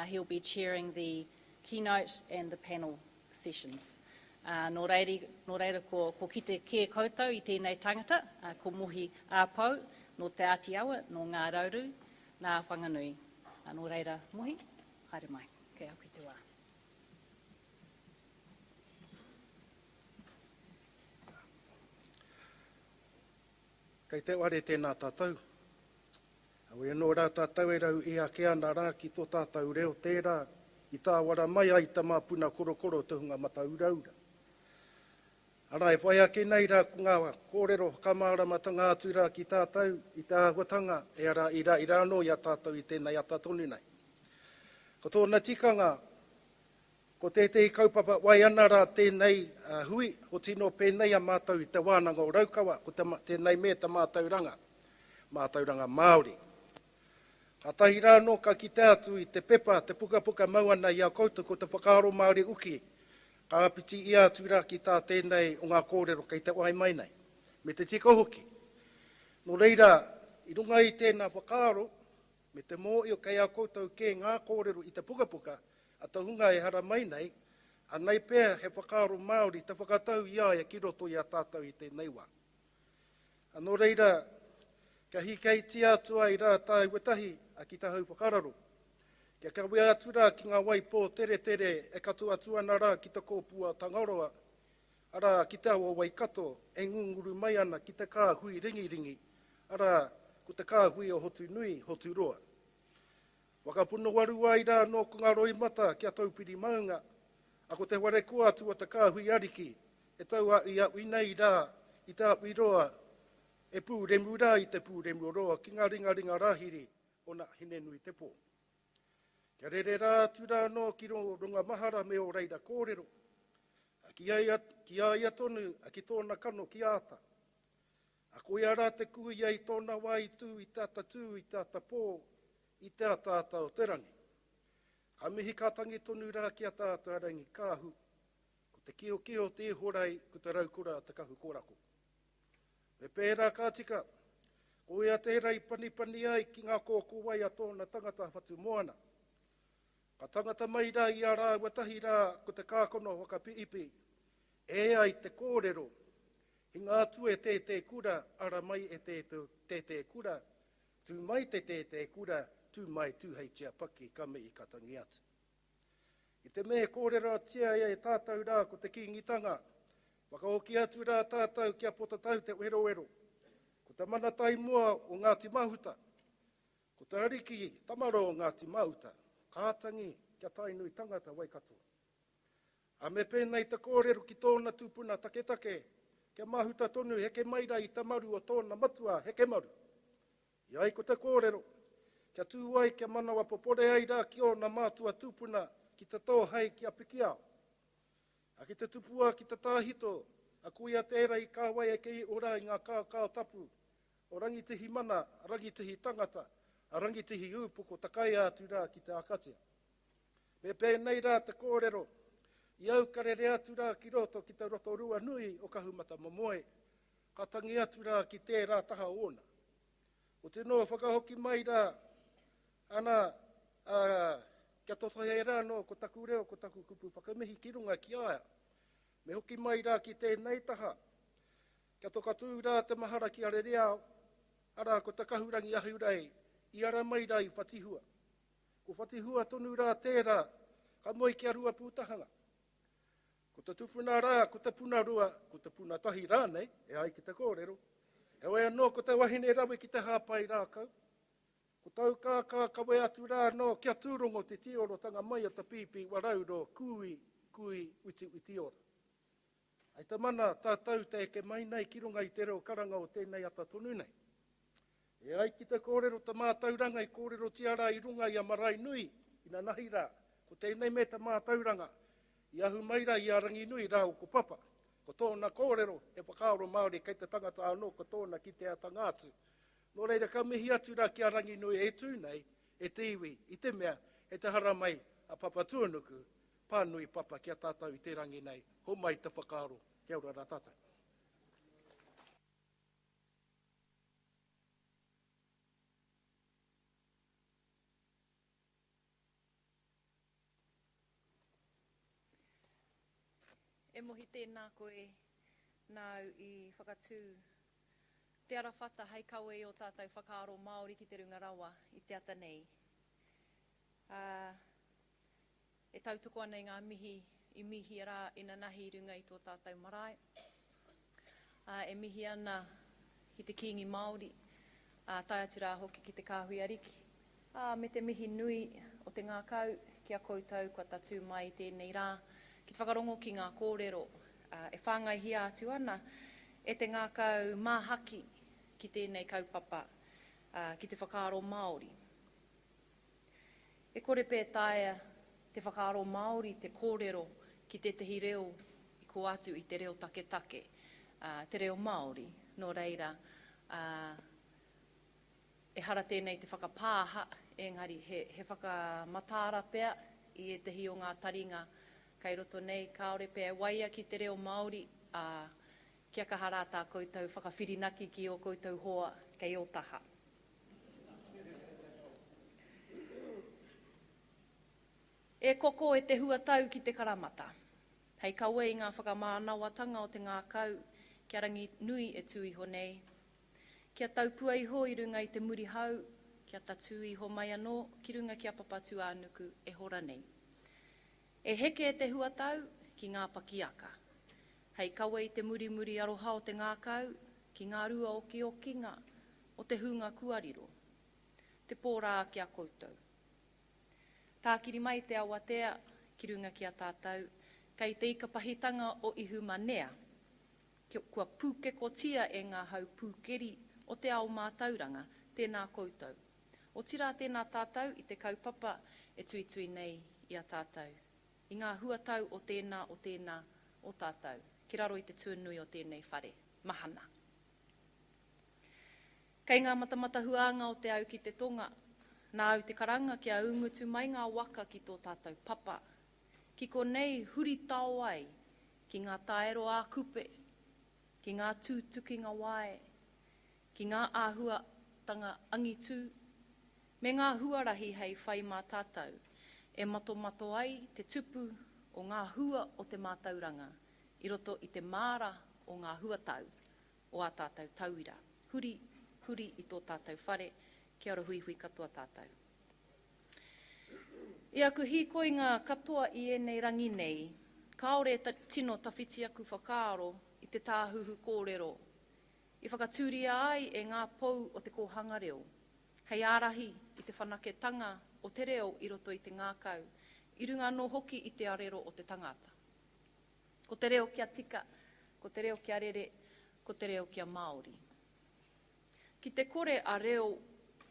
He'll be chairing the keynote and the panel sessions. Nō reira ko kite kia koutou I tēnei tangata, ko mohi āpau, no te Ātiawa, no ngā rauru, nā whanganui. Nō reira mohi, haere mai, kei au ki te wā. Kei te ware tēnā tātou. Awe no rā tātou e rau e ake ana rā ki tō tātou reo tērā I tā wara mai ai tā māpuna korokoro te hunga mata uraura. Ara e whai ake nei rā ku ngā kōrero kamārama ngā atu rā ki tātou I tā ahuatanga e ara I rā no I a tātou I tēnei ata tonu nei. Ko tōna tikanga, ko tētei kaupapa wai ana rā tēnei hui, o tino pēnei a mātou I te wānanga o raukawa, ko tēnei me ta mātauranga Māori. Ka tahi rā no ka ki te atu I te pepa, te puka mauana I a koutou ko te whakaaro Māori uki, ka apiti I atu rā ki tā tēnei o ngā kōrero kei te wai mai nei, me te tika hoki. No reira, I runga I tēnā whakaaro, me te mō I o kei a koutou ke ngā kōrero I te puka, a te hunga e hara mai nei, a nei pēr he whakaaro Māori te whakatau I aia ki roto I a tātou I tēnei wā. Anō reira, ka hikei ti atu ai rā tāi wetahi a ki tā hau whakararo. Kia ka wea atu rā ki ngā wai pō tere e katu atu ana rā ki te kōpua Tangaroa, ara ki te awa wai kato e ngunguru mai ana ki te kāhui ringi, ara ko te kāhui o hotu nui, hotu roa. Wakapuno waru ai rā no ko ngā roi mata kia taupiri maunga, a ko te ware kua atu a te kāhui ariki, e tau a I a uinei rā I tā uiroa, e pū remu rā I te pū remu roa ki ngā ringa rāhiri o nā hine nui te pō. Kia rere rā atu rā no ki runga mahara me o reira kōrero. Ki ai tonu a ki tōna kano ki āta. A koe ara te kui ai tōna wai tū I tāta pō I te tāta o te rangi. Ka mihi kātangi tonu rā ki a tāta rangi kāhu. Ko te kio te horai ko te raukura te kahu kōrako. Me pērā kātika, o ia te rei pani ai ki ngā kōko wai a tōna tangata whatu moana. Ka tangata mai rā I a rā watahi rā ko te kākono whakapiipi, e ai te kōrero, I ngā tue te kura, ara mai e te kura, tū mai te kura, tū mai tūhei tia paki ka me I katangi atu. I te me kōrero tia e tātou rā ko te kingitanga, wakaoki atu rā tātou kia potatau te wero. Ko te manatai mua o Ngāti Mahuta. Ko te ariki tamaro o Ngāti Mahuta. Kātangi kia tainui tangata waikatoa. A me pēnei te kōrero ki tōna tūpuna take, kia mahuta tonu heke maira I tamaru o tōna matua heke maru. I ai ko te kōrero, kia tū ai kia manawa popore ai rā ki o na mātua tūpuna ki te tōhei kia pikiao. A ki te tupua ki te tāhito, a kuia tērā I kāwai e kei ora I ngā kākao tapu, o rangitihi mana, rangitihi tangata, a rangitihi ūpuko takai atu rā ki te akatia. Me pēnei rā te kōrero, I au karere atu rā ki roto ki te roto rua nui o kahumata momoe, ka tangi atu rā ki tērā taha ona. O te noa whakahoki mai rā, ana kia totohe rā no ko taku reo, ko taku kupu whakamihi ki runga ki aia. Me hoki mai rā ki tēnei taha. Kia toka tū rā te mahara ki are reao, ara ko te kahurangi ahurei, I ara mai rā I whatihua. Ko whatihua tonu rā tērā, ka moi ki a rua pūtahanga. Ko te tupuna rā, ko te puna rua, ko te puna tahi rānei, e ai ki te kōrero. E wai anō ko te wahine rawe ki te hāpai rā kau. Ko tau kawe atu rā no kia tūrongo te tiorotanga mai o te pipi warauro kui uti ora. Ai te mana tātou te eke mai nei ki runga I te reo karanga o tēnei ata tonu nei. E ai ki te kōrero te mātauranga I kōrero tiara I runga I a marae nui I na nahi rā. Ko tēnei me te mātauranga I ahu mai rā I a rangi nui rā o ko papa. Ko tōna kōrero e whakaaro Māori kei te tangata anō ko tōna ki te atangātu. Nō reira ka mihi atu rā ki a rangi nui e tūnei, e te iwi, I te mea, e te hara mai a papa tuanuku, pānui papa kia tātou I te rangi nei, ho mai te whakaaro, kia ora rā tātou. E mohi tēnā koe nāu i whakatū te arawhata hei kawe o tātou whakaaro Māori ki te runga rawa i te ata nei. E tautoko ana i ngā mihi i mihi rā ina nahi runga i tō tātou marae. E mihi ana ki te kingi Māori, tai atu rā hoki ki te kāhui ariki. Me te mihi nui o te ngā kau ki a koutou kua tatu mai i tēnei rā. Ki te whakarongo ki ngā kōrero, e whāngai hia atu ana, e te ngā kau māhaki ki tēnei kaupapa ki te whakaaro Māori. E kore pē taia te whakaaro Māori, te kōrero ki te tehi reo i ko atu i te reo take take, te reo Māori. Nō reira, e hara tēnei te whakapāha, engari he whakamatāra pea i e tehi o ngā taringa kei roto nei, kaore pea waia ki te reo Māori, kia ka hara tā koutou whakawhirinaki ki o koutou hoa kei o taha. E koko e te huatau ki te karamata. Hei kawe i ngā whakamānawatanga o te ngā kau, kia rangi nui e tui ho nei. Kia taupua iho i runga i te muri hau, kia tatu iho mai anō, ki runga kia papatu ānuku e hora nei. E heke e te huatau ki ngā pakiaka. Hei kawe i te muri aroha o te ngā kau, ki ngā rua o ki o kinga, o te hunga kuariro. Te pōrā ki a koutou. Tākiri mai te awatea ki runga ki a tātou, kei te ikapahitanga o ihu manea, kua pūkekotia e ngā hau pūkeri o te ao mātauranga, tēnā koutou. O tira tēnā tātou i te kaupapa e tuitui nei i a tātou. I ngā huatau o tēnā o tātou, ki raro i te tuanui o tēnei whare, mahana. Kei ngā matamata huanga o te au ki te tonga, nā au te karanga ki a ungutu mai ngā waka ki tō tātou papa. Ki ko nei huri tau ai, ki ngā taero a kupe, ki ngā tūtukinga wae, ki ngā āhua tanga angitu, me ngā huarahi hei whai mā tātou, e mato ai te tupu o ngā hua o te mātauranga, i roto i te māra o ngā huatau o a tātou tauira. Huri i tō tātou whare, kia ora hui katoa tātou. I aku hikoi ngā katoa i enei rangi nei, kaore tino tawhiti aku whakaaro i te tāhuhu kōrero. I whakatūria ai e ngā pou o te kōhanga reo. Hei ārahi i te whanaketanga o te reo i roto i te ngākau, i runga no hoki i te arero o te tangata. Ko te reo kia tika, ko te reo kia rere, ko te reo kia Māori. Ki te kore a reo,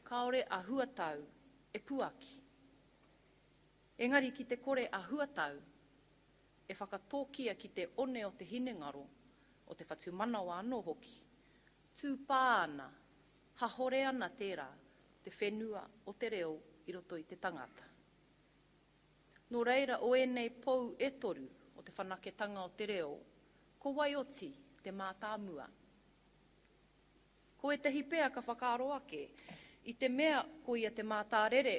kaore a huatau, e puaki. Engari ki te kore a huatau, e whakatōkia ki te one o te hinengaro, o te whatu manawa anō hoki. Tūpā ana, hahore ana tērā, te whenua o te reo i roto i te tangata. Nō reira o enei pou e toru o te whanaketanga o te reo, ko waioti te mātāmua. Ko e tehi pēa ka whakaaro ake, i te mea ko ia te mātārere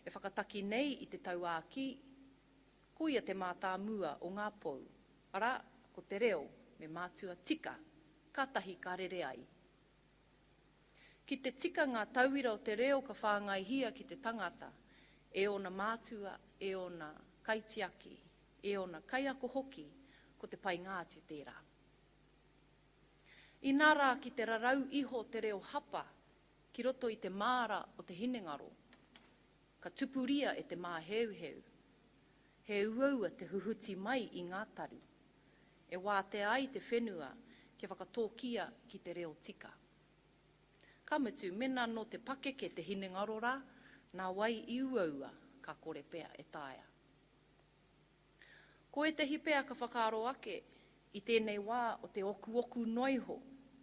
e whakataki nei i te tauāki, ko ia te mātāmua o ngā pou, ara ko te reo me mātua tika, katahi ka rere ai. Ki te tika ngā tauira o te reo ka whāngai hia ki te tangata, e ona mātua, e ona kaitiaki, e ona kaiako hoki, ko te pai ngātu tērā. I nara ki te rarau iho te reo hapa, ki roto i te māra o te hinengaro, ka tupuria e te māheuheu, he uaua te huhuti mai i ngā taru, e wā te ai te whenua ki whakatōkia ki te reo tika. Kamutu, mena no te pakeke te hinengaro rā, nā wai i uaua ka kore pea e tāia. Ko e tehi pea ka whakaaro ake, i tēnei wā o te oku noiho,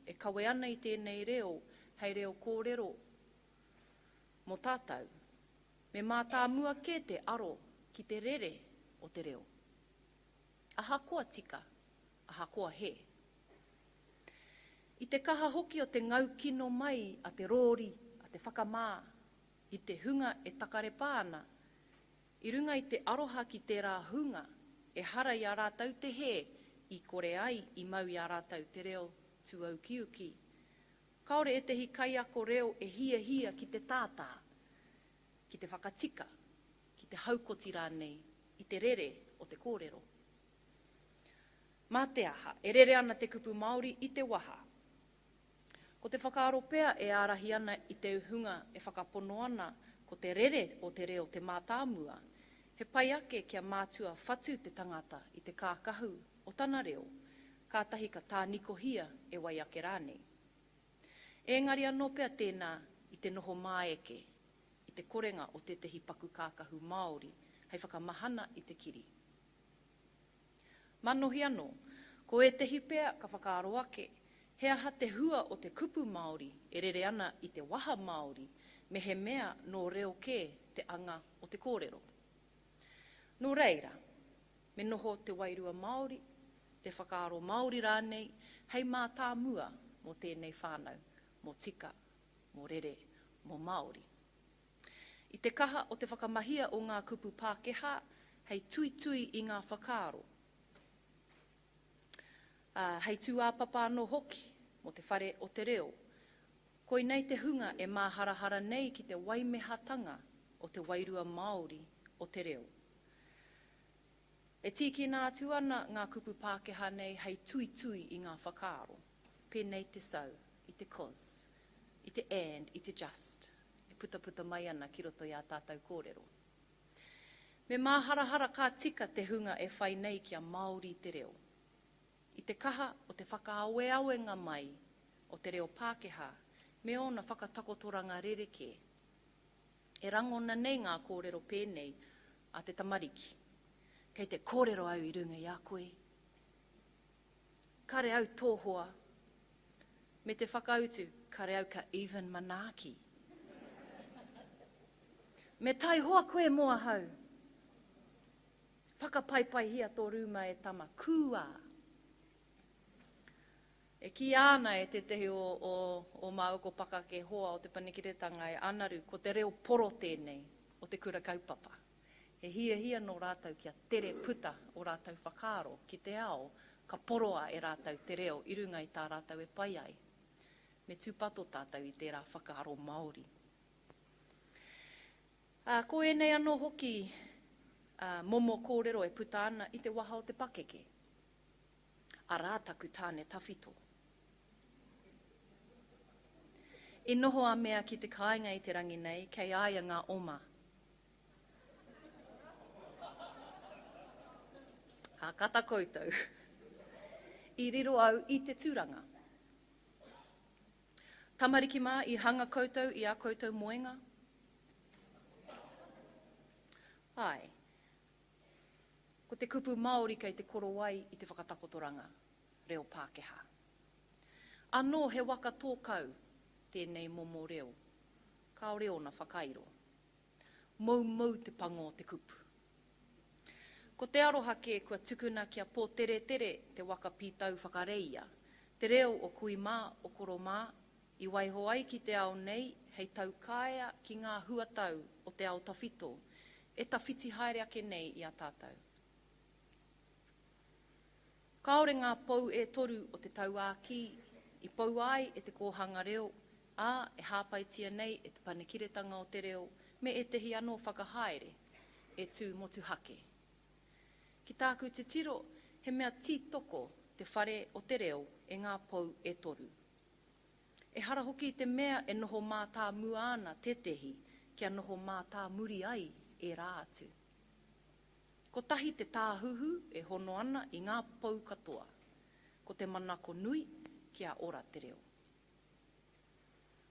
e kawe ana i tēnei reo, hei reo kōrero, mo tātou, me mātāmua ke te aro ki te rere o te reo. Aha koa tika, aha koa he. I te kaha hoki o te ngau kino mai a te rōri, a te whakamā, i te hunga e takare pāna, i runga i te aroha ki tērā hunga, e hara i a rātau te he, i kore ai i mau i a rātau te reo tu au kiuki. Kaore e te hi kai ako reo e hia ki te tātā, ki te whakatika, ki te haukoti rānei, i te rere o te kōrero. Mā te aha, e rere ana te kupu Māori i te waha. Ko te whakaaro pea e ārahi ana i te uhunga e whakapono ana ko te rere o te reo te mātāmua, he pai ake kia mātua whatu te tangata i te kākahu o tana reo, kātahi ka tānikohia e wai ake rānei. Engari anō pea tēnā i te noho māeke, i te korenga o te tehi paku kākahu Māori, hei whakamahana i te kiri. Manohi anō, ko e tehi pea ka whakaaro ake, he aha te hua o te kupu Māori e rere ana i te waha Māori, me he mea no reo ke te anga o te kōrero. Nō reira, me noho te wairua Māori, te whakaaro Māori rānei, hei mā tāmua mō tēnei whānau, mō tika, mō rere, mō Māori. I te kaha o te whakamahia o ngā kupu Pākehā, hei tui i ngā whakaaro. Hei tū āpapa anō hoki, mō te whare o te reo. Koi nei te hunga e māharahara nei ki te waimehatanga o te wairua Māori o te reo. E tiki nā atu ana ngā kupu Pākehā nei hei tui i ngā whakaaro. Pēnei te sau, i te cause, i te and, i te just. E puta mai ana ki roto i a tātou kōrero. Me māharahara kā tika te hunga e whai nei ki a Māori te reo. I te kaha o te whakaaweawenga mai o te reo Pākehā, me ona whakatakotoranga rereke. E rangona nei ngā kōrero pēnei a te tamariki. Kei te kōrero au i runga i a koe. Kare au tōhoa. Me te whakautu, kare au ka even manaaki. Me tai hoa koe moa hau. Whakapaipai hia tō rūma e tama kua. E ki ana e te tehi o Māuko Paka ke hoa o te panikiretanga e anaru ko te reo poro tēnei o te kura kaupapa. E hia no rātau kia tere puta o rātau whakaaro ki te ao ka poroa e rātau te reo i runga i tā rātau e pai ai. Me tūpato tātau i tērā whakaaro Māori. Ko e nei anō hoki momo kōrero e puta ana i te waha o te pakeke. A rātaku tāne tawhito. E noho a mea ki te kāinga i te rangi nei, kei aia ngā oma. Ka kata koutou. I riro au i te tūranga. Tamariki mā i hanga koutou i a koutou moenga. Ai. Ko te kupu Māori kei te korowai i te whakatakotoranga, reo Pākehā. Anō he waka tōkau tēnei momo reo, kaore ona whakairo. Mau te pango o te kupu. Ko te aroha ke kua tukuna kia pō tere te waka pītau whakareia, te reo o kui mā o koro mā, i waiho ai ki te ao nei, hei tau kāia ki ngā huatau o te ao tawhito, e tawhiti haere ake nei i a tātou. Kaore ngā pou e toru o te tau āki, i pou ai e te kōhanga reo, e hāpaitia nei e te panikiretanga o te reo, me e tehi anō whakahaere, e tū motu hake. Ki tāku te tiro, he mea tītoko te whare o te reo e ngā pou e toru. E hara hoki te mea e noho mā tā mua ana te tehi, kia noho mā tā muri ai e rā atu. Ko tahi te tāhuhu e hono ana i ngā pou katoa. Ko te manako nui kia ora te reo.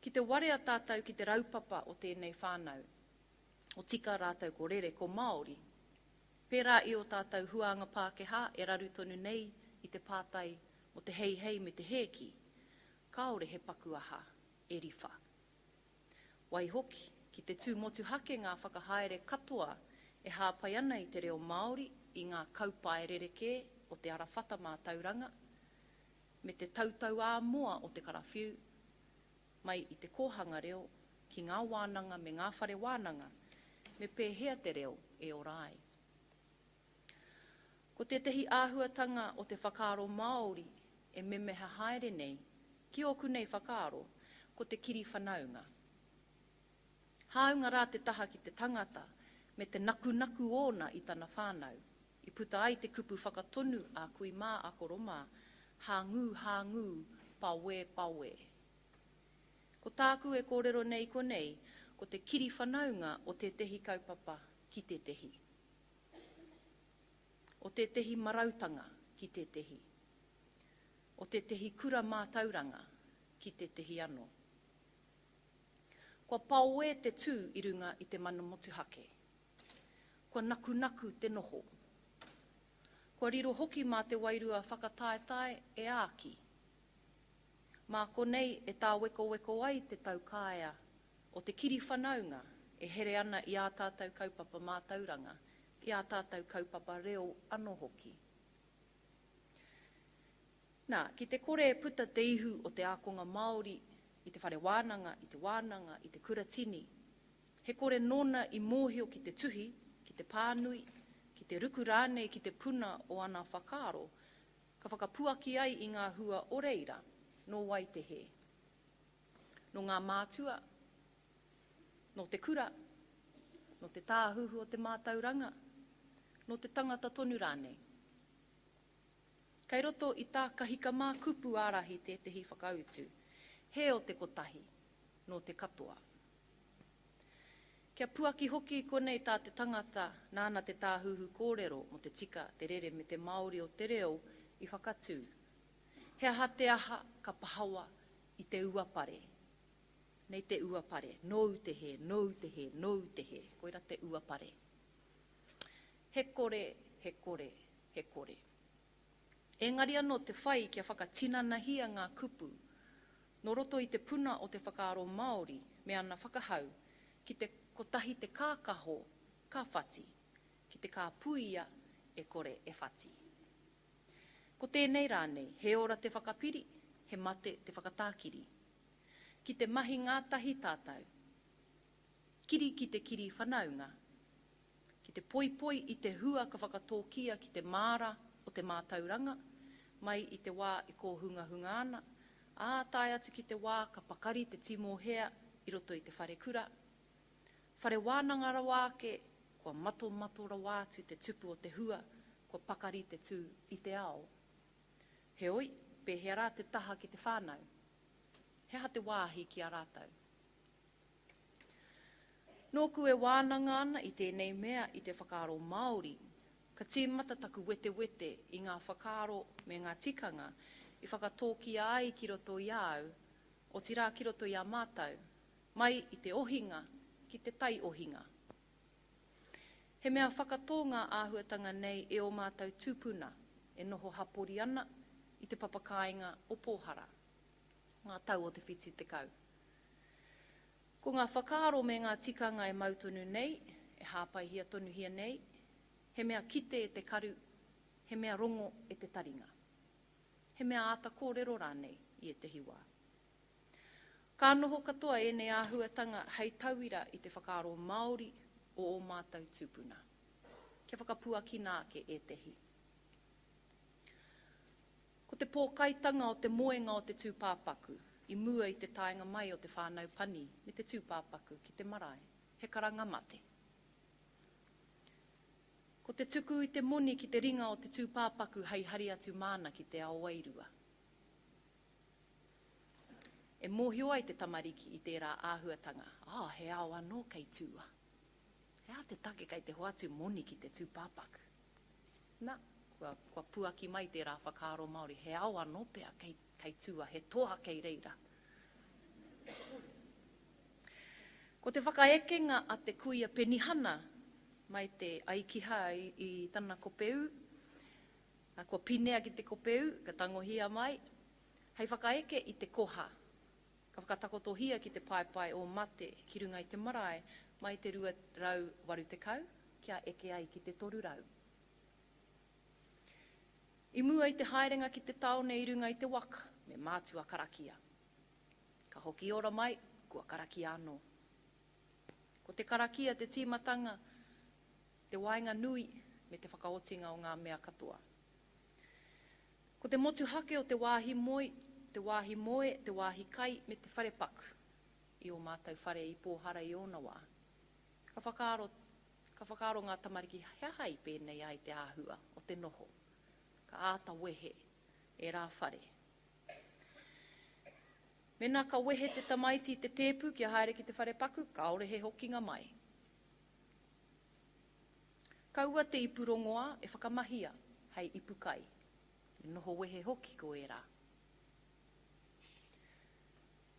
Ki te warea tātou ki te raupapa o tēnei whānau, o tika rātou ko rere ko Māori, pērā i o tātou huanga Pākehā e raru tonu nei i te pātai o te hei me te heki, kaore he paku aha e riwha. Wai hoki, ki te tū motu hake ngā whakahaere katoa e hāpai ana i te reo Māori i ngā kaupae rereke o te arawhata mā tauranga, me te tautau ā moa o te karawhiu, mai i te kōhanga reo ki ngā wānanga me ngā whare wānanga, me pēhea te reo e orai. Ko te tehi āhuatanga o te whakaaro Māori e memeha haere nei, ki oku nei whakaaro, ko te kiri whanaunga. Haunga rā te taha ki te tangata, me te naku ona i tana whānau, i puta ai te kupu whakatonu a kui mā ako roma, hāngū, pawe. Ko tāku e kōrero nei konei, ko te kiri whanaunga o te tehi kaupapa ki te tehi. O te tehi marautanga ki te tehi. O te tehi kura mātauranga ki te tehi anō. Kua paue te tū i runga i te mana motuhake. Kua naku te noho. Kua riro hoki mā te wairua whakataetae e āki. Mā konei e tā weko ai te taukaea o te kiri whanaunga e here ana i ā tātou kaupapa mātauranga, i ā tātou kaupapa reo anō hoki. Nā, ki te kore e puta te ihu o te ākonga Māori, i te whare wānanga, i te kuratini. He kore nona i mōhio ki te tuhi, ki te pānui, ki te ruku rānei, ki te puna o ana whakaaro, ka whakapuaki ai i ngā hua o reira, no wai te he. No ngā mātua, no te kura, no te tāhuhu o te mātauranga, no te tangata tonu rānei. Kei roto i tā kahika mā kupu ārahi te tehi whakautu, he o te kotahi, no te katoa. Kia puaki hoki konei tā te tangata, nāna te tāhuhu kōrero mo te tika, te rere me te Māori o te reo i whakatū. He aha te aha ka pahawa i te uapare. Nei te uapare, nou te he, koira te uapare. He kore. Engari anō te whai kia whakatinanahia ngā kupu, no roto i te puna o te whakaaro Māori, me ana whakahau, ki te kotahi te kākaho, ka whati, ki te kāpuia e kore e whati. Ko tēnei rānei, he ora te whakapiri, he mate te whakatākiri. Ki te mahi ngātahi tātou, kiri ki te kiri whanaunga, ki te poipoi i te hua ka whakatōkia ki te māra o te mātauranga, mai i te wā i kō hunga ana, ātai atu ki te wā ka pakari te timo hea i roto i te whare kura. Whare wānanga rawāke, kua mato rawātu te tupu o te hua, kua pakari te tū i te ao. He oi, pēhea rā te taha ki te whānau. He ha te wāhi ki a rātau. Nōku e wānanga ana i tēnei mea i te whakaaro Māori, ka tīmata taku wete i ngā whakaaro me ngā tikanga, i whakatōkia ai ki roto i au, o tirā ki roto i a mātau, mai i te ohinga ki te tai ohinga. He mea whakatō ngā āhuatanga nei e o mātau tūpuna, e noho hapori ana i te papakainga o Pōhara, ngā tau o te whiti te kau. Ko ngā whakaaro me ngā tikanga e mautonu nei, e hāpaihia tonuhia nei, he mea kite e te karu, he mea rongo e te taringa. He mea āta kōrero rānei i e te hiwā. Ka noho katoa e nei āhuatanga hei tauira i te whakaaro Māori o mātau tūpuna. Kia whakapuaki nāke e tehi. Ko te pōkaitanga o te moenga o te tūpāpaku, i mua i te taenga mai o te whānau pani, me te tūpāpaku ki te marae, he karanga mate. Ko te tuku i te moni ki te ringa o te tūpāpaku hei hari atu māna ki te ao wairua. E mōhio ai te tamariki i tērā āhuatanga, he ao anō kei tūa. He a te take kei te hoatu moni ki te tūpāpaku. Nā, kua puaki mai tērā whakaaro Māori, he ao anō pea kei tua, he toa kei reira. Ko te whakaekenga a te kuia penihana, mai te aikiha i tana kopeu, kua pinea ki te kopeu, ka tangohia mai, hei whakaeke i te koha, ka whakatakotohia ki te paipai o mate ki runga i te marae, mai te 280, kia eke ai ki te 300. I mua i te haerenga ki te taone i runga i te waka, me mātua karakia. Ka hoki ora mai, kua karakia anō. Ko te karakia, te tīmatanga, te wainga nui, me te whakaotinga o ngā mea katoa. Ko te motu hake o te wāhi moe, te wāhi kai me te whare paku. I o mātou whare i pōhara i ona wā. Ka whakaaro ngā tamariki hehai pēnei ai te āhua o te noho. Ka āta wehe e rā whare. Mena ka wehe te tamaiti te tēpu kia haere ki te whare paku, ka ore he hokinga mai. Kaua te ipurongoa e whakamahia hei ipukai. I noho wehe hoki ko e rā.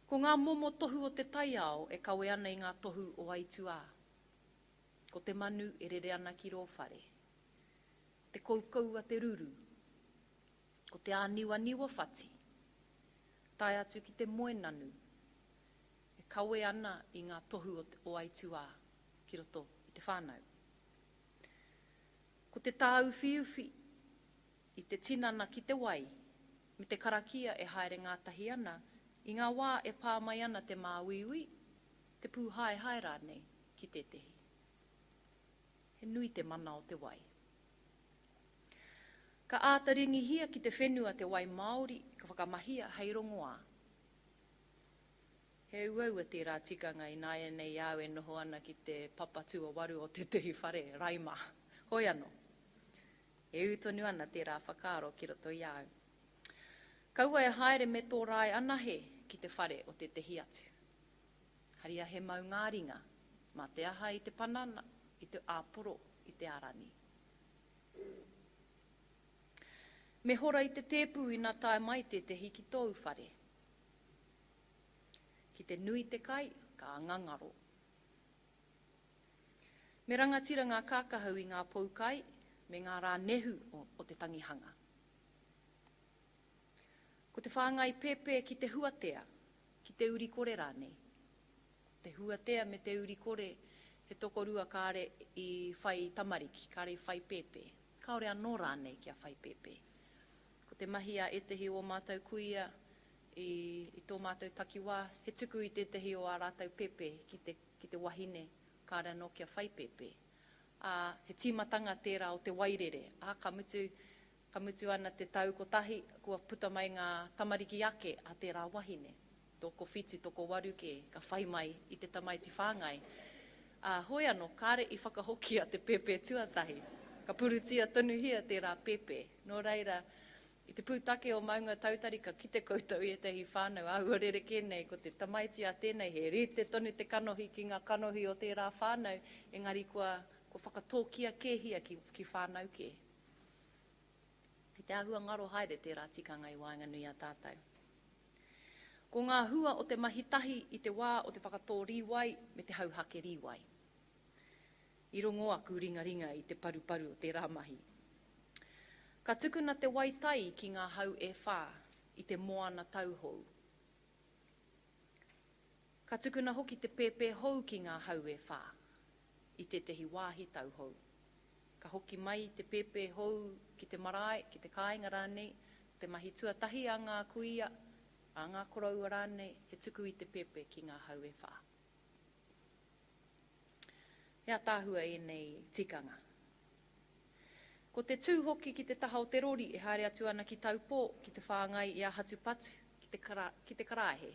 Ko ngā momo tohu o te taiao e kawe ana i ngā tohu o Aitua. Ko te manu e rere ana ki rō whare. Te koukau a te ruru. Ko te āniwa whati. Tai atu ki te moenanu. E kawe ana i ngā tohu o Aitua ki roto i te whānau. Ko te tāuwhiuwhi. I te tinana ki te wai, me te karakia e haere ngā tahi ana, i ngā wā e pā mai ana te māwiwi, te pū hae rānei ki te tehi. He nui te mana o te wai. Ka ātaringi hia ki te whenua te wai Māori, ka whakamahia hei rongoā. He uaua te rā tikanga i nāia nei au e noho ana ki te papatua waru o te tehi whare, Raima. Hoi anō. E utonu ana te rā whakaaro ki roto i au. Kaua e haere me tō rai ana he ki te whare o te tehi atu. Haria he mau ngā ringa, mā te aha i te panana, i te āporo, i te arani. Me hora i te tēpu i nā tae mai te tehi ki tōu whare. Ki te nui te kai, ka ngangaro. Me rangatira ngā kākahau i ngā poukai, me ngā rā nehu o te tangihanga. Ko te whāngai pepe ki te huatea, ki te urikore rānei. Te huatea me te urikore he tokorua kāre i whai tamariki, kāre i whai pepe. Kaore anō rānei kia whai pepe. Ko te mahia e tehi o mātou kuia i tō mātou takiwā, he tuku i te tehi o ā rātou pepe ki te wahine, kāre anō kia whai pepe. He tīmatanga tērā o te wairere. Ka mutu ana te tau ko tahi, kua puta mai ngā tamariki ake a tērā wahine. Tōko whitu, tōko waruke, ka whai mai i te tamaiti whāngai. Hoi anō, kāre i whakahoki a te pepe tuatahi. Ka purutia tonu hia tērā pepe. Nō reira, i te pūtake o maunga tautarika ki te koutou i tehi whānau, auarere kēnei, ko te tamaiti a tēnei, he rite tonu te kanohi ki ngā kanohi o tērā whānau, engari ko whakatōkia kēhia ki whānau kē. He te ahua ngaro haere tērā tikanga i wāinga nui a tātou. Ko ngā hua o te mahitahi i te wā o te whakatō riwai me te hauhake riwai. I rongo aku ringa i te paruparu o tērā mahi. Ka tukuna te waitai ki ngā hau e whā i te moana tauhou. Ka tukuna hoki te pepe hou ki ngā hau e whā. I te tehi wāhi tauhou. Ka hoki mai te pepe hou ki te marae, ki te kāinga rānei, te mahi tuatahi a ngā kuia, a ngā koraua rānei, he tuku i te pepe ki ngā hau e whā. Hea tāhua e nei tikanga. Ko te tūhoki ki te taha o te rori e haere atu ana ki taupō, ki te whāngai i a hatupatu, ki te karaehe.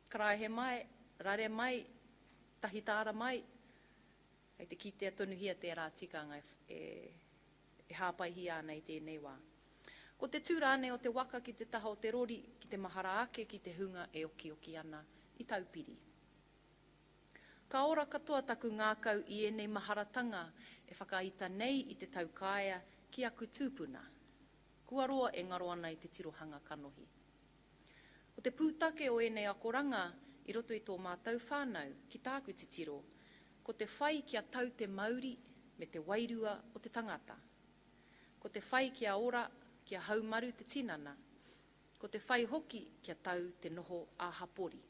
Karaehe mai, rare mai, tahi tāra mai, hei te kitea tonuhia tērā tikanga e hāpai ana i tēnei wā. Ko te tūrāne o te waka ki te taha o te rori, ki te mahara ake, ki te hunga e oki ana i taupiri. Ka ora katoa taku ngākau i enei maharatanga e whakaita nei i te taukāia ki aku tūpuna. Kua roa e ngaro ana i te tirohanga kanohi. Ko te pūtake o enei akoranga, i roto i tō mātou whānau, ki tāku te tiro, ko te whai kia tau te mauri me te wairua o te tangata. Ko te whai kia ora, kia haumaru te tinana. Ko te whai hoki kia tau te noho a hapori.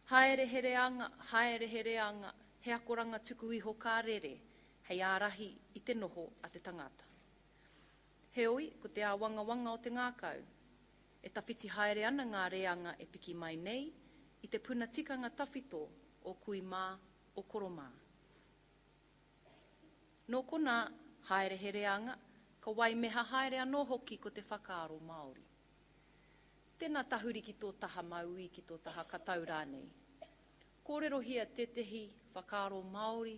Haere here anga, he akoranga tuku iho kārere, hei ārahi i te noho a te tangata. Heoi, ko te āwangawanga o te ngākau, e tawhiti haere ana ngā reanga e piki mai nei, i te puna tikanga tawhito o kui mā o koromā. Nō kona haere hereanga, ka wai meha haere anō hoki ko te whakaaro Māori. Tēnā tahuri ki tō taha maui, ki tō taha katau rānei. Kōrero hia tetehi whakaaro Māori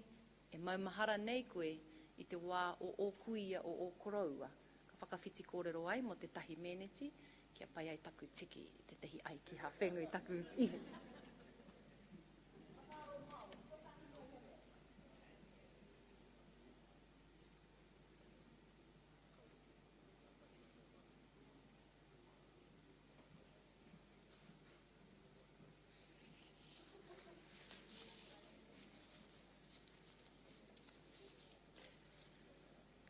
e maumahara nei koe i te wā o Okuia o Okoroua. Ka whakawhiti kōrero ai mo te tahi meneti, kia pai ai taku tiki i te tehi ai ki ha whengui taku ihu.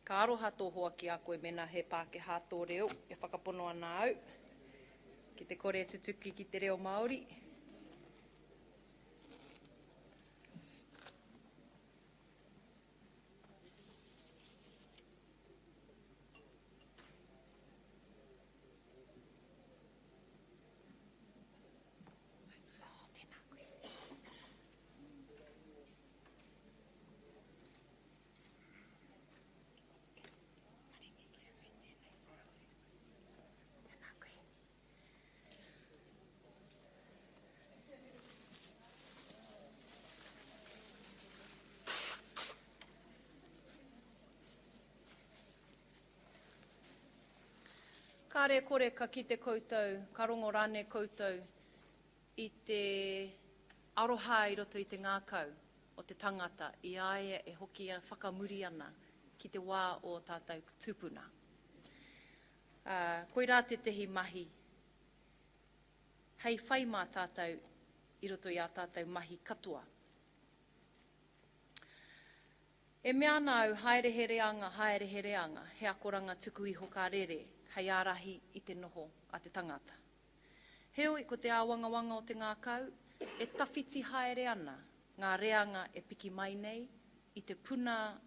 Ka aroha tō hoa ki a koe mena he Pākehā tō reo, e whakapono ana au, ki te kore tutuki ki te reo Māori. Kāre kore ka ki te koutou, ka rongo rāne koutou i te aroha i roto i te ngākau o te tangata i aia e hoki a whakamuri ana ki te wā o tātou tupuna. Koe rā te tehi mahi, hei whai mā tātou i roto i a tātou mahi katoa. E mea nau haere hereanga, he akoranga tuku iho ka rere, hei ārahi i te noho a te tangata. Heoi ko te āwangawanga o te ngākau, e tawhiti haere ana ngā reanga e piki mai nei i te puna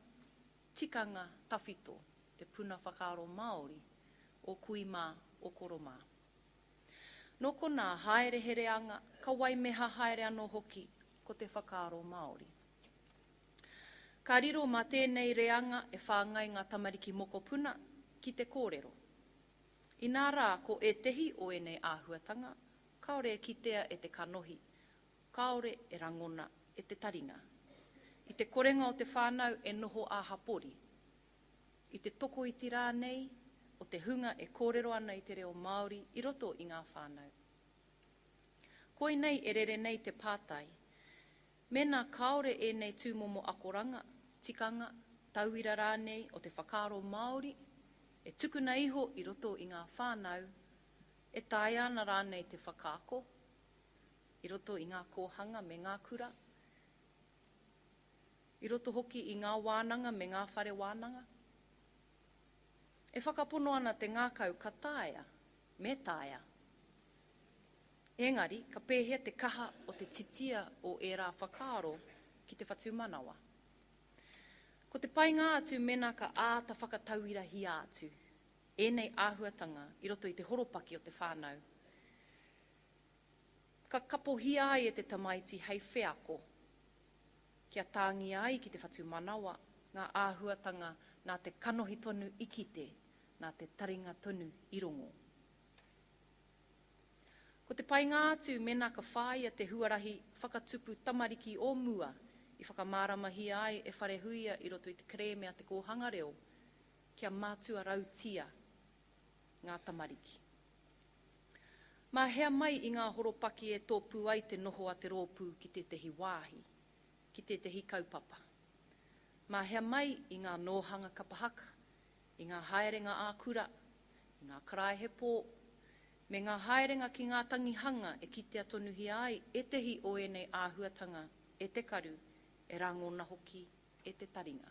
tikanga tawhito, te puna whakaaro Māori o Kuimā o Koromā. Nō kona haere hereanga, ka wai meha haere anō hoki ko te whakaaro Māori. Ka riro mā tēnei reanga e whāngai ngā tamariki moko puna ki te kōrero. I nā rā ko e tehi o enei āhuatanga, kaore e kitea e te kanohi, kaore e rangona e te taringa. I te korenga o te whānau e noho a hapori. I te toko iti rā nei, o te hunga e kōrero ana i te reo Māori i roto i ngā whānau. Koi nei e rere nei te pātai, mena kaore e nei tūmomo akoranga, tikanga, tauira rā nei o te whakaaro Māori, e tukuna iho i roto i ngā whānau, e tae ana rānei te whakaako, i roto i ngā kōhanga me ngā kura, i roto hoki i ngā wānanga me ngā whare wānanga. E whakapono ana te ngākau ka tāia, me tāia. Engari, ka pēhea te kaha o te titia o e rā whakaaro ki te whatu manawa. Ko te painga atu mena ka āta whakatauira hi atu, enei āhuatanga i roto i te horopaki o te whānau. Ka kapo hi ai e te tamaiti hei wheako, kia tāngi ai ki te whatu manawa, ngā āhuatanga nā te kanohi tonu ikite, nā te taringa tonu i rongo. Ko te painga atu mena ka whāia te huarahi whakatupu tamariki o mua, i whakamāramahi ai e whare huia i roto i te kreme a te kōhanga reo, kia mātua rautia ngā tamariki. Mā hea mai i ngā horopaki e tōpū ai te noho a te rōpū ki te tehi wāhi, ki te tehi kaupapa. Mā hea mai i ngā nōhanga kapahaka, i ngā haerenga ākura, i ngā karaehepo, me ngā haerenga ki ngā tangihanga e kitea tonuhi ai e tehi o enei āhuatanga e te karu, e rangona hoki e te taringa.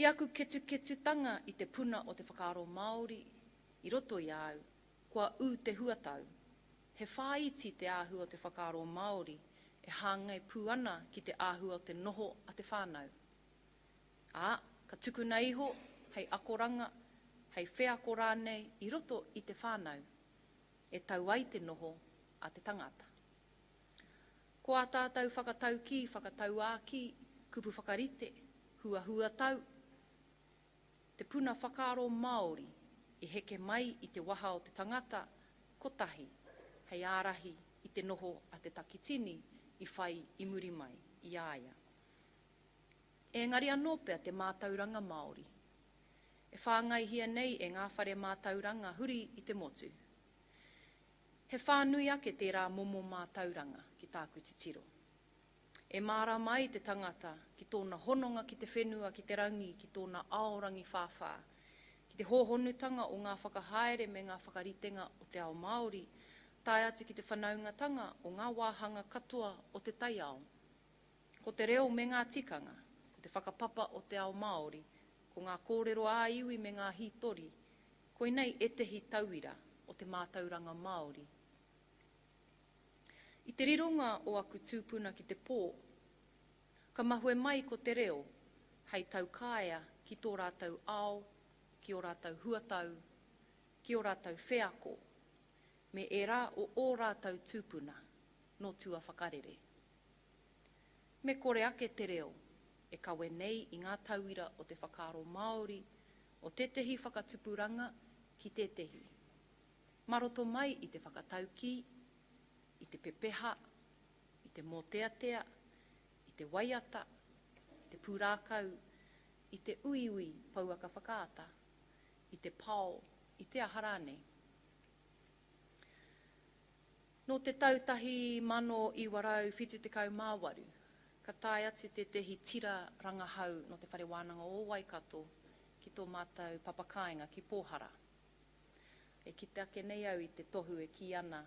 I aku ketutanga i te puna o te whakaaro Māori, i roto i au, kua u te huatau, he whāiti te āhua o te whakaaro Māori, e hāngai pūana ki te āhua o te noho a te whānau. Ka tukuna iho, hei akoranga, hei wheako rānei, i roto i te whānau, e tau ai te noho a te tangata. Ko a tātou whakatau ki, whakatau a ki, kupu whakarite, hua hua tau. Te puna whakaaro Māori i heke mai i te waha o te tangata, kotahi, hei ārahi i te noho a te takitini i whai i muri mai, i āia. Engari anō pea te mātauranga Māori. E whāngai hia nei e ngā whare mātauranga huri i te motu. He whānui ake tērā momo mātauranga ki tāku titiro. E māra mai te tangata ki tōna hononga ki te whenua, ki te rangi, ki tōna aorangi whāwhā, ki te hōhonutanga o ngā whakahaere me ngā whakaritenga o te ao Māori, tai atu ki te whanaungatanga o ngā wāhanga katoa o te taiao. Ko te reo me ngā tikanga, ko te whakapapa o te ao Māori, ko ngā kōrero āiwi me ngā hitori, koe nei e tehi tauira o te mātauranga Māori. I te rironga o aku tūpuna ki te pō, ka mahue mai ko te reo, hei tau kāia ki tō rātau ao, ki o rātau huatau, ki o rātau wheako, me e rā o rātau tūpuna no tua whakarere. Me kore ake te reo, e kawe nei i ngā tauira o te whakaaro Māori, o te tehi whakatupuranga ki te tehi. Maroto mai i te whakatau ki, i te pepeha, i te moteatea, i te waiata, i te pūrākau, i te uiui pauaka whakaata, i te pao, i te aharane. No te tautahi mano i warau whitu te kau māwaru, ka tai atu te tehi tira rangahau no te whare wānanga o Waikato ki tō mātou papakainga ki Pōhara. E ki te ake nei au i te tohu e ki ana,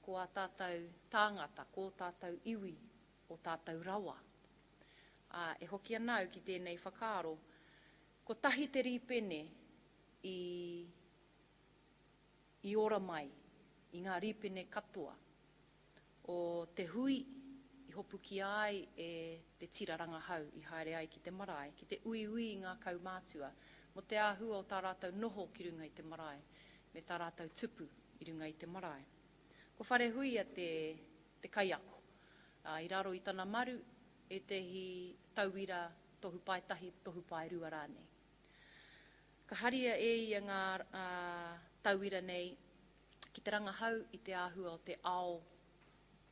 ko a tātou tāngata, ko tātou iwi, o tātou rawa. E hoki anau ki tēnei whakaaro, ko tahi te rīpene i ora mai, i ngā rīpene katoa, o te hui i hopu ki ai e te tira rangahau i haere ai ki te marae, ki te ui i ngā kaumātua, mo te āhua o tā rātou noho ki runga i te marae, me tā rātou tupu i runga i te marae. Ko whare hui a te kaiako. I raro i tana maru e tehi tauira tohu paitahi, tohu pai rua rānei. Ka haria e i ngā tauira nei ki te rangahau i te āhua o te ao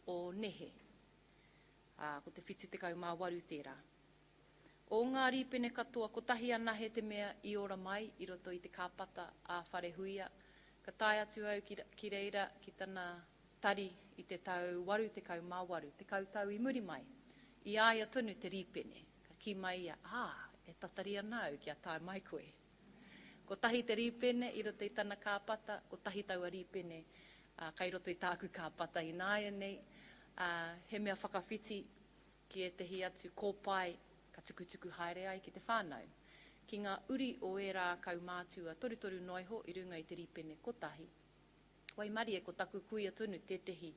o nehe. Ko te whitu te kau mā waru tērā. O ngā rīpene katoa, ko tahi ana he te mea i ora mai, i roto i te kāpata a whare huia. Ka tai atu au ki reira ki tana tari i te tau waru te kau mā waru, te kau tau i muri mai. I aia tonu te rīpene, ka ki mai e tatari anau ki a tai mai koe. Ko tahi te rīpene i roto i tana kāpata, ko tahi taua rīpene kai roto i tāku kāpata i nāia nei. He mea whakawhiti ki e tehi atu kōpai ka tukutuku haere ai ki te whānau. Ki ngā uri o e rā kaumātua toru noiho i runga i te rīpene kotahi. Wai mari e ko taku kuia tonu te tehi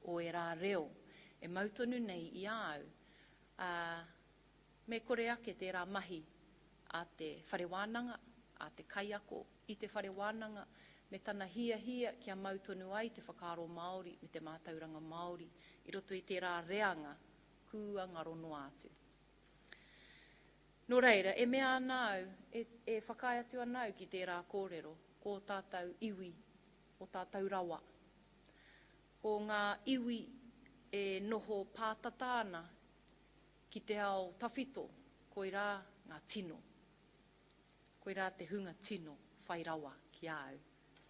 o e rā reo. E mautonu nei i au. Me kore ake te rā mahi a te whare wānanga, a te kaiako i te whare wānanga, me tana hia kia mautonu ai te whakaaro Māori me te mātauranga Māori, i roto i te rā reanga kua ngarono atu. Nō reira, e mea anau, e whakai atu anau ki te rā kōrero, ko tātou iwi, o tātou rawa. Ko ngā iwi e noho pātatāna ki te ao tawhito, koi rā ngā tino. Koi rā te hunga tino, whai rawa ki au.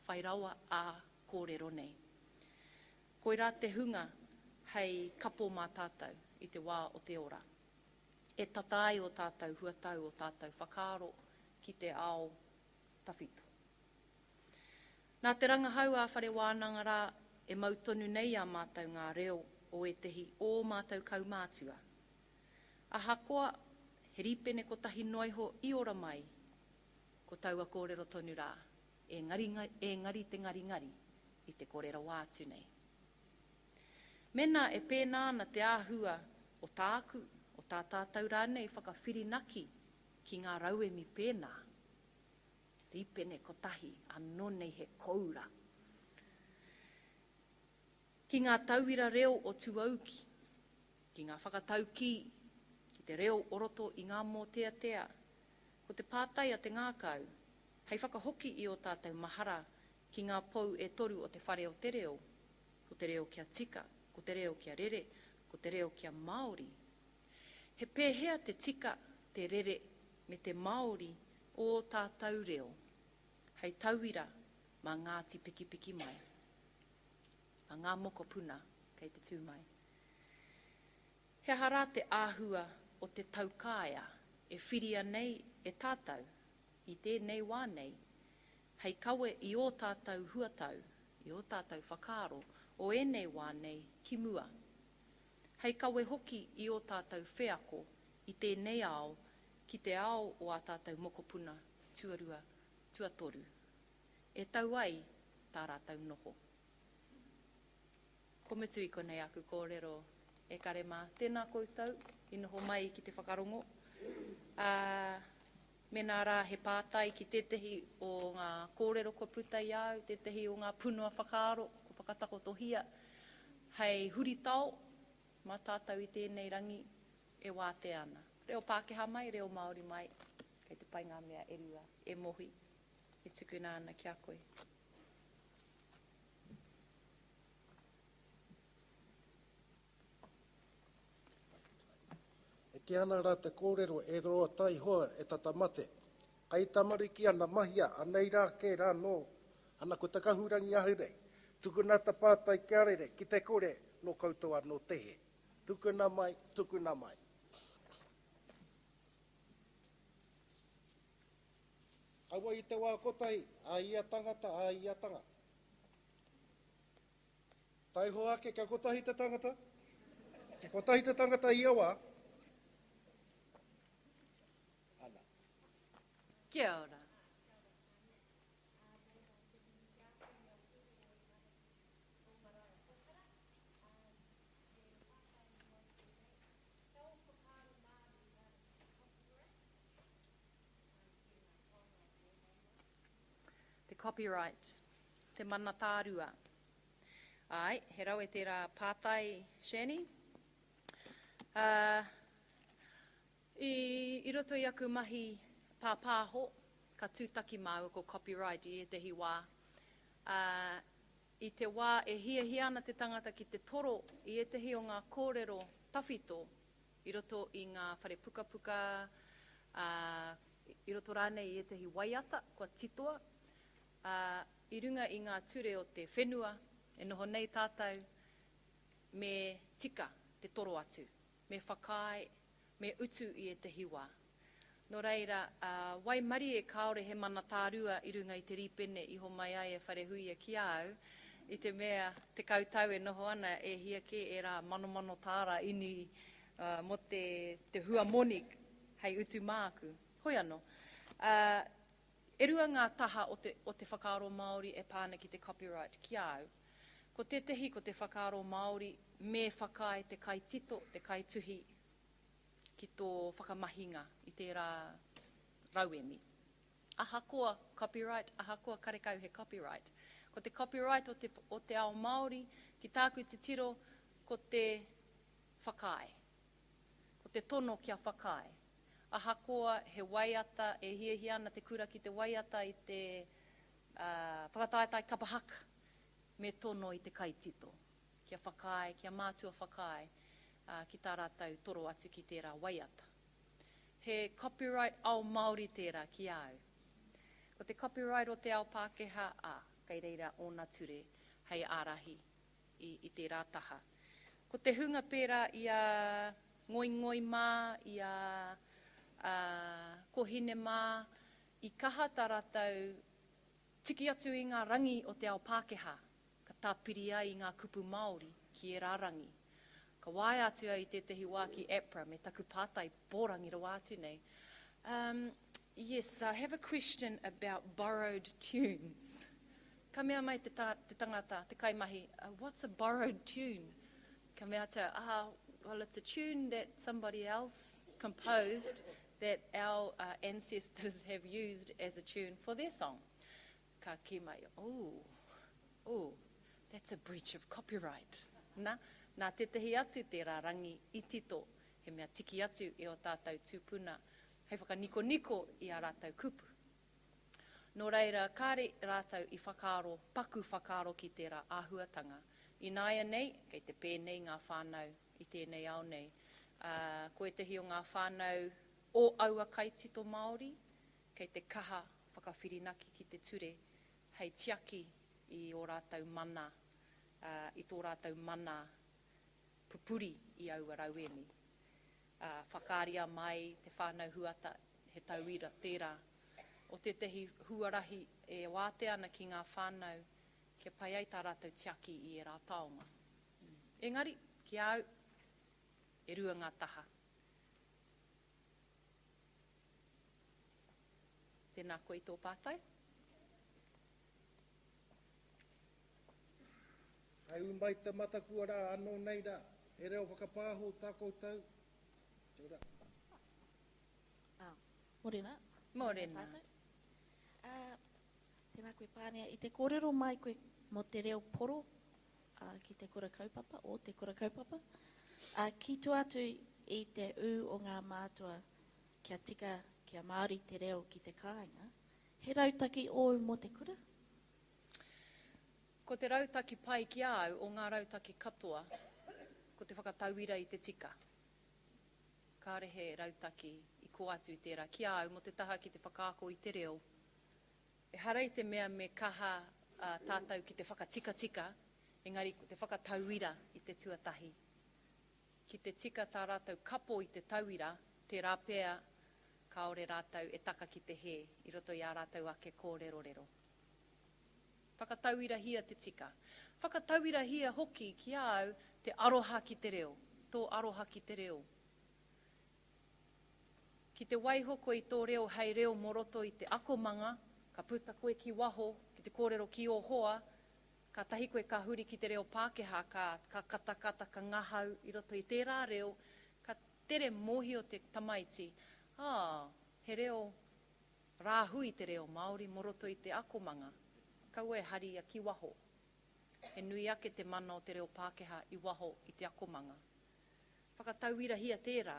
Whai rawa a kōrero nei. Koi rā te hunga hei kapo mā tātou i te wā o te ora. E tatai o tātou huatau o tātou whakaaro ki te ao tawhito. Nā te rangahau a whare wānanga rā e mautonu nei a mātou ngā reo o e tehi o mātou kaumātua. A hakoa, he rīpene ko tahi noiho i ora mai, ko taua kōrero tonu rā, e ngari te ngari i te kōrero wātu nei. Mena e pēnā na te āhua o tāku, o tā tātou rānei whakawhirinaki ki ngā rauemi pēnā. Rīpene ko tahi, anō nei he koura. Ki ngā tauira reo o tuauki, ki ngā whakatauki, ki te reo oroto i ngā mōtea, ko te pātai a te ngākau, hei whakahoki i o tātou mahara ki ngā pou e toru o te whare o te reo, ko te reo kia tika, ko te reo kia rere, ko te reo kia Māori. He pēhea te tika, te rere, me te Māori o tātou reo, hei tauira mā Ngāti piki mai, mā ngā moko puna kei te tū mai. He hara te āhua o te taukāia, e whiria nei e tātou, i tēnei wānei, hei kawe i o tātou huatau, i o tātou whakaaro, o enei wānei ki mua. Hei kawe hoki i o tātou wheako, i tēnei ao, ki te ao o a tātou mokopuna, tuarua, tuatoru. E tau ai, tā rātou noho. Ko mutu i konei aku kōrero e kare mā. Tēnā koutou, i noho mai ki te whakarongo. Mena rā he pātai ki tētehi o ngā kōrero ko putai au, tētehi o ngā punua whakaaro, ko whakatako tohia. Hei huri tau, mā tātou i tēnei rangi e wāte ana. Reo Pākehā mai, reo Māori mai, kei te pai ngā mea e rua, e mohi, e tukuna ana ki a koe. E ki ana rā te kōrero e roa tai hoa e tata mate. Kai tamari ki ana mahia, anei rā ke rā no, ana ko te kahurangi ahurei. Tukuna ta pātai ki arere, ki te kore, no koutoa no tehe. Tukuna mai, tukuna mai. Awa i te wā kotahi, a ia tangata, a ia tanga. Tai hoa ke, kia kotahi te tangata? Kia kotahi te tangata i awa? Ana. Kia ora. Copyright, te mana tārua. Ai, he rau e te rā pātai, Shani. I roto i aku mahi pāpāho, ka tūtaki mau ko copyright i te hi wā. I te wā e hia ana te tangata ki te toro i te hi o ngā kōrero tawhito, i roto i ngā whare puka, i roto rānei i te hi waiata, kua titoa. I runga i ngā ture o te whenua, e noho nei tātou, me tika te toro atu, me whakai, me utu i te hiwa. Nō reira, wai mari e kaore he mana tārua i runga i te ripene i ho mai ai e whare huia ki au, i te mea te kautau e noho ana e hia ke e rā mano tāra ini mo te hua monik hei utu māku. Hoi anō. E rua ngā taha o te whakaaro Māori e pāna ki te copyright ki au. Ko tehi ko te whakaaro Māori me whakai te kai tito, te kai tuhi ki tō whakamahinga i te rā rauemi. Ahakoa copyright, ahakoa karekau he copyright. Ko te copyright o te ao Māori, ki tāku te tiro, ko te whakai. Ko te tono kia whakai. Ahakoa he waiata, e hia ana te kura ki te waiata i te whakataetai kapahaka me tono i te kaitito. Kia whakai, kia mātua whakai ki tā rātou toro atu ki tērā waiata. He copyright ao Māori tērā ki au. Ko te copyright o te ao Pākehā, kei reira o nā ture, hei ārahi i tērā taha. Ko te hunga pērā i a ngoi mā, i a kohine mā, i kaha tā rātou tiki atu i ngā rangi o te ao Pākehā, ka tāpiri ai i ngā kupu Māori ki e rārangi. Ka wai atu ai te tehi wā ki APRA, me taku pātai pōrangi ro atu nei. Yes, I have a question about borrowed tunes. Ka mea mai te tangata, te kaimahi, what's a borrowed tune? Ka mea atu, well, it's a tune that somebody else composed that our ancestors have used as a tune for their song. Ka ki mai, That's a breach of copyright. Nā te tehi atu te rā rangi I tito, he mea tiki atu e o tātou tūpuna, hei whakaniko I a rātou kupu. Nō reira, kāre rātou I whakaaro, paku whakaaro ki te rā āhuatanga. I nāia nei, kei te pēnei ngā whānau I tēnei ao nei. Koe te hio ngā whānau o aua kai tito Māori, kei te kaha whakawhirinaki ki te ture, hei tiaki I o rātou mana, I tō rātou mana pupuri I aua rauemi. Whakaaria mai te whānau huata he tauira tērā. O te tehi huarahi e wāte ana ki ngā whānau, kia pai ai tā rātou tiaki I e rā taonga. Engari, ki au, e rua ngā taha. Tēnā koe I tō pātai. Ai mai te matakua rā anō nei rā, e reo whakapāho tā koutou. Morena. Morena. Tēnā koe pānea, I te kōrero mai koe mo te reo poro, ki te kura kaupapa, o te kura kaupapa. Ki tu atu I te u o ngā mātua kia tika, kia Māori te reo ki te kāinga, he rautaki o mo te kura? Ko te rautaki pai ki au o ngā rautaki katoa, ko te whakatauira I te tika. Kāre he rautaki I ko atu tērā ki au mo te taha ki te whakaako I te reo. E harei te mea me kaha tātou ki te whakatika-tika, engari ko te whakatauira I te tuatahi. Ki te tika tā rātou kapo I te tauira, te rāpea, kaore rātou e taka ki te he, I roto I a rātou ake kōrero-rero. Whakatauira hia te tika. Whakatauira hia hoki ki au te aroha ki te reo. Tō aroha ki te reo. Ki te waihoko I tō reo hei reo moroto I te akomanga, ka puta koe ki waho, ki te kōrero ki o hoa, ka tahi koe ka huri ki te reo Pākehā, ka katakata, ka ngahau I roto I tērā reo, ka tere mohi o te tamaiti. He reo rāhui te reo Māori moroto I te akomanga. Kau e hari a ki waho. E nui ake te mana o te reo Pākehā I waho I te akomanga. Whakatauira hia tērā,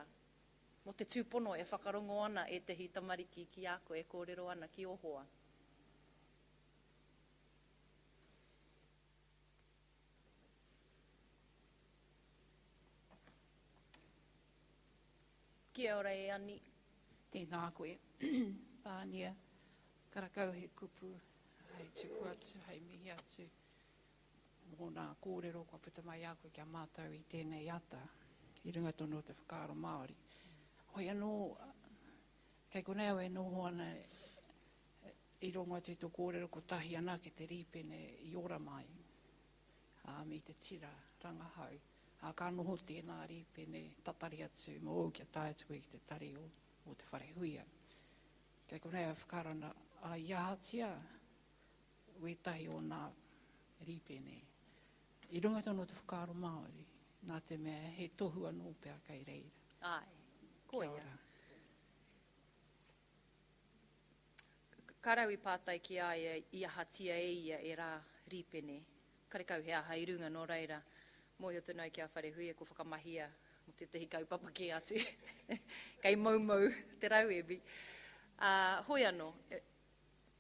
mo te tūpono e whakarongo ana e te hi tamariki ki ako e kōrero ana ki o hoa. Kia ora e ani. Tēnā koe. Pānia, karakau he kupu, hei tuku atu, hei mihi atu. Mō nā kōrero kua puta mai a koe kia mātau I tēnei ata, I runga tono te whakaaro Māori. Hoi anō, kei koneo e noho ana I rongo atu I tō kōrero ko tahi ana ke te rīpene I ora mai. Mi te tira, rangahau. Ka noho tēnā rīpene tatari atu, mō au kia tae atu ki te tari o te whare huia. Kei konea whakaaro ana a iahatia, wetahi o nā rīpene. I runga tono te whakaaro Māori, nā te mea he tohu anō pēr kei reira. Ai, koe Kia ia. ora. Karau I pātai ki a iahatia e ia e rā rīpene. Karekau he aha I runga no reira. Mōhio tēnei ki a whare huia ko whakamahia mo te tehi kaupapa ki atu. Kei maumau te rauebi. Hoi anō,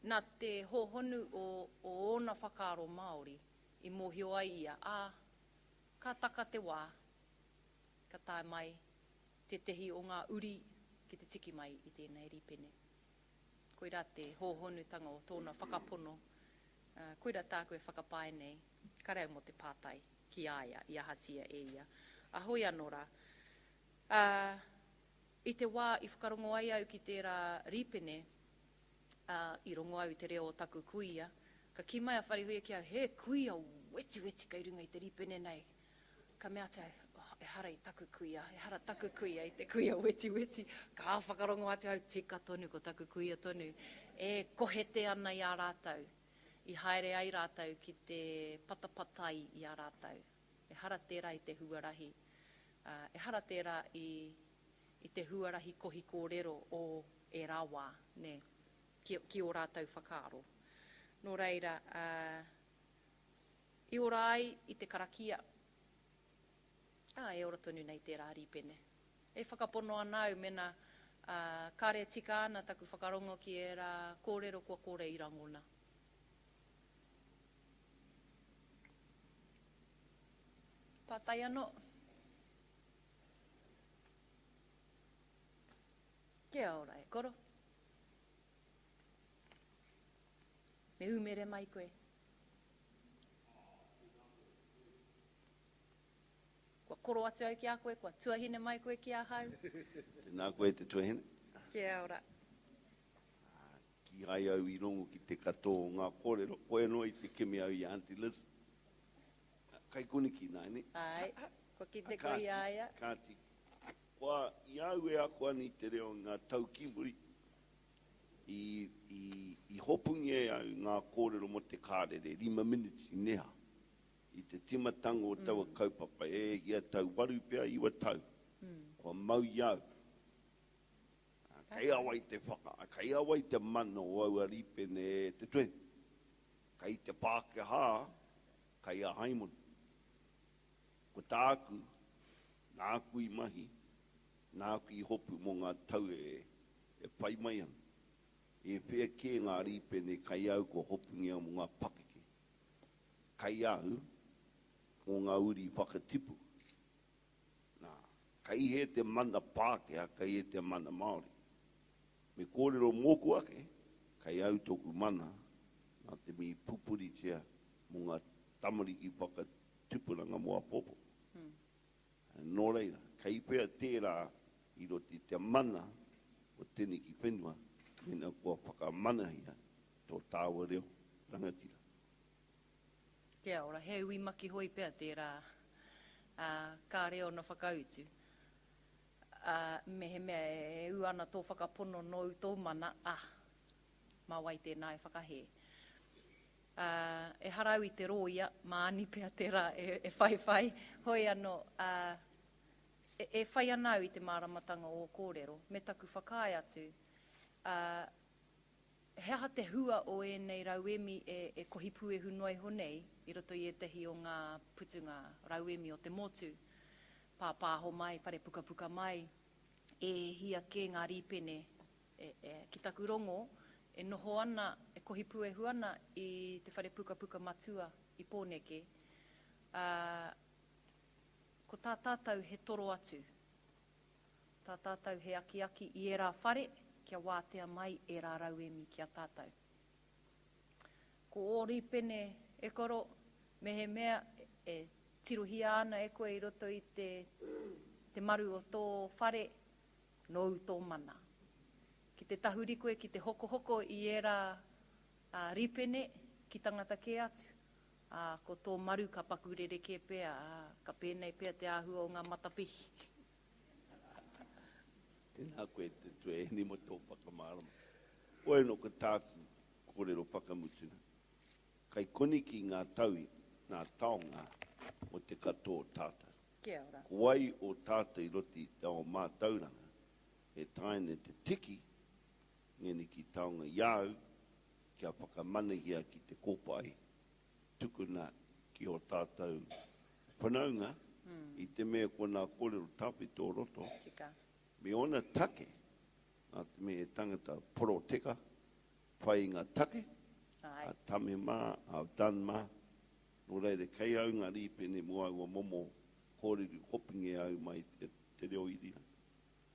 nā te hohonu o ona whakaaro Māori I mōhio ai ia. Ka taka te wā, ka tae mai te tehi o ngā uri ki te tiki mai I tēnei rīpene. Koira te hohonutanga o tōna whakapono. Koira tā koe whakapae nei, karau mo te pātai ki aia, iahatia e ia. Hoi anō rā. I te wā I whakarongo ai au ki tērā rīpene, I rongo au I te reo o taku kuia, ka ki mai a wharehuia ki au, he kuia weti kei runga I te rīpene nei. Ka mea te e hara I taku kuia, e hara taku kuia I te kuia weti. Ka whakarongo atu au, tika tonu ko taku kuia tonu. E kohete ana I a rātou. I haere ai rātou ki te patapatai I a rātou. E hara tērā I te huarahi. E hara tērā I te huarahi kohi kōrero o e rawa, ne, ki o rātou whakaaro. Nō reira, I ora ai i te karakia. E ora tonu nei te rā ripene. E whakapono anau mena kare tika ana taku whakarongo ki e rā kōrero kua kore i rangona. Pātai anō. Kia ora e koro. Me umere mai koe. Kua koro atu au ki a koe, kua tuahine mai koe ki a hau. Tēnā koe te tuahine. Kia ora. Ki ai au i rongo ki te kato o ngā kōrero. Koe no i te kemi au i Auntie Liz. Kai koni ki nai ne. Ai, ko ki te koi aia. Kāti. Kua i au e ako ani te reo ngā tau kimuri. I hopungi e au ngā kōrero mo te kārere, 5 minutes i neha. I te timatango o taua kaupapa, hia tau waru pia iwa tau. Kua mau i au. Kai awai te whaka, kai awai te mana o au aripene te tuen. Kai te Pākehā, kai a haimon. Ko tāku, nāku i mahi, nāku i hopu mo ngā tau e pai mai ana. E pēr kē ngā ripene kai au ko hopungia mo ngā pakeke. Kai au, o ngā uri whakatipu. Nā, kai he te mana Pākehā, kai he te mana Māori. Me kōrero mōku ake, kai au tōku mana, nā te mi pupuri tia mo ngā tamariki whakatipuranga mo a popo. Nō reira, kai pēr tērā i roti te mana o tēne ki whenua, Mina kua whakamanaia tō tāua reo rangatira. Kia ora, he ui maki hoi pēr tērā kā reo na whakautu. Me he mea e uana tō whakapono no tō mana, mawai tēnā e whakahe. E harau i te roia, maani pēr tērā e whaiwhai, hoi anō, e whai anau i te māramatanga o kōrero, me taku whakai atu, hea te hua o e nei rauemi e kohipu e hunoi honei, i roto i e tehi o ngā putunga rauemi o te motu, pāpāho mai, whare puka puka mai, e hia ke ngā ripene ki taku rongo, e noho ana, e kohipu e huana i te whare puka puka matua i pōneke, ko tā tātou he toro atu, tā tātou he aki aki i e rā whare, kia wātea mai e rā rauemi kia tātou. Ko o ripene e koro, me he mea e tirohia ana e koe i roto i te maru o tō whare, nou tō mana. Ki te tahuri koe, ki te hoko hoko i e rā ripene, ki tangata ke atu. Ko tō maru ka pakurere ke pēa, ka pēnei pēa te āhua o ngā matapihi. Tēnā koe te tue ni mo tō whakamārama. Oe no ka tāku kōrero whakamutuna. Kai koni ki ngā taui, ngā taonga o te katoa tātou. Kia ora. Kuai o tātou i roti tau mātauranga, e taine te tiki, ngeni ki taonga iau, kia whakamanahia ki te kōpai, tukuna ki o tātou whanaunga, i te mea ko ngā kōrero tāpi tō roto. Tika. Me ona take, nā te me tangata poro teka, whai ngā take, a tame mā, a dan mā, no reire kei au ngā ripene mua ua momo, kōreri hopinge au mai te reo iria.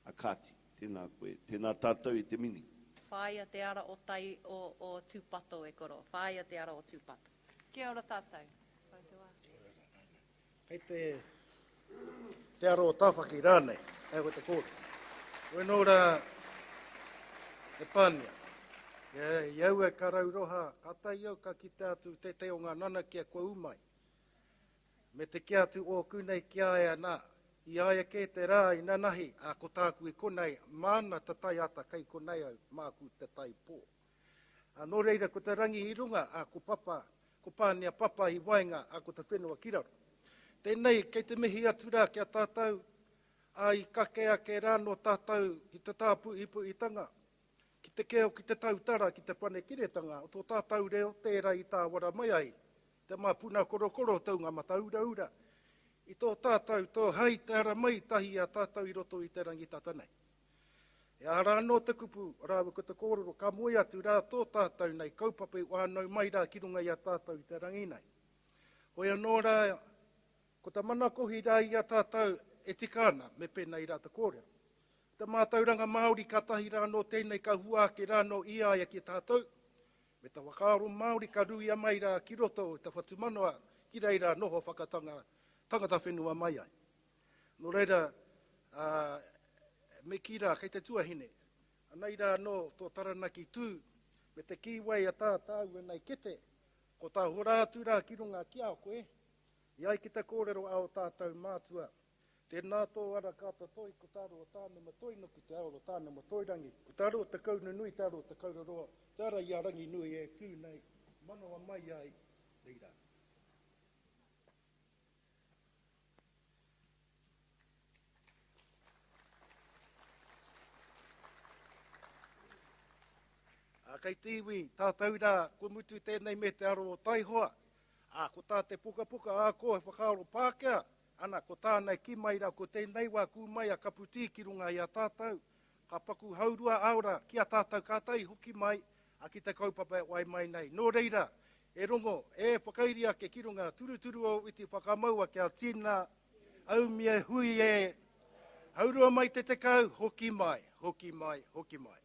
A kāti, tēnā koe, tēnā tātou i te mini. Whāia te ara o tai o tūpato e koro, whāia te ara o tūpato. Kia ora tātou. Kei te aro o tāwhaki rānei, hei koe te kōrero. Oe nō rā e pānia. Iau e karauroha, kata iau ka ki te atu te te o ngā nana kia kua umai. Me te kia atu o kunei kia ea nā. I aia ke te rā i nanahi, a ko tāku i konei, māna ta tai ata kai konei au, māku te tai pō. Nō reira ko te rangi i runga, a ko papa, ko pānia papa i wainga, a ko te whenua kiraro. Tēnei, kei te mihi atura kia tātou, ai kakea ke rāno tātou i te tāpu ipu i tanga, ki te keo ki te tautara, ki te pane kiretanga, o tō tātou reo, tērā i tā wara mai ai, te mapuna korokoro tau ngā matauraura. I tō tātou, tō hei te ara mai tahi a tātou I roto I te rangitata nei. E ara anō te kupu, rāwa ko te kōrero, ka moe atu rā tō tātou nei, kaupapa I wānau mai rā ki runga I a tātou I te rangi nei. Hoi anō rā, ko te mana kohi rā I a tātou e tikana me pēnei rā te kōrero. Te mātauranga Māori ka tahi rā no tēnei ka hua ke rā no ia ia ki tātou. Me te wakaaro Māori ka ruia mai rā ki roto te whatumanoa ki reira noho whakatanga tangata whenua mai ai. No reira, me ki rā, kei te tuahine, anei rā no tō taranaki tū, me te kiwai a tātou e nei kete, ko tā horātu rā ki runga ki ao koe, iai ki te kōrero ao tātou mātua, tēnā tō ara kāta toi, ko tāro o tāne matoi no ki te ao o tāne matoi rangi, ko tāro o te kauna nui, tāro o te kauraroa, tāra I a rangi nui e kū nei, manoa mai ai, reira. Kei tiwi, tātou rā, ko mutu tēnei me te aro o taihoa. Ko tā te puka puka a koe whakaaro Pākehā. Ana, ko tānei ki mai rā, ko tēnei wā ku mai a kaputi ki runga I a tātou. Ka paku haurua aura ki a tātou kātai hoki mai, a ki te kaupapa wai mai nei. Nō reira, e rongo, e whakairi ake ki runga turuturu o iti whakamaua kia tina, au mia hui e, haurua mai te tekau, hoki mai, hoki mai, hoki mai.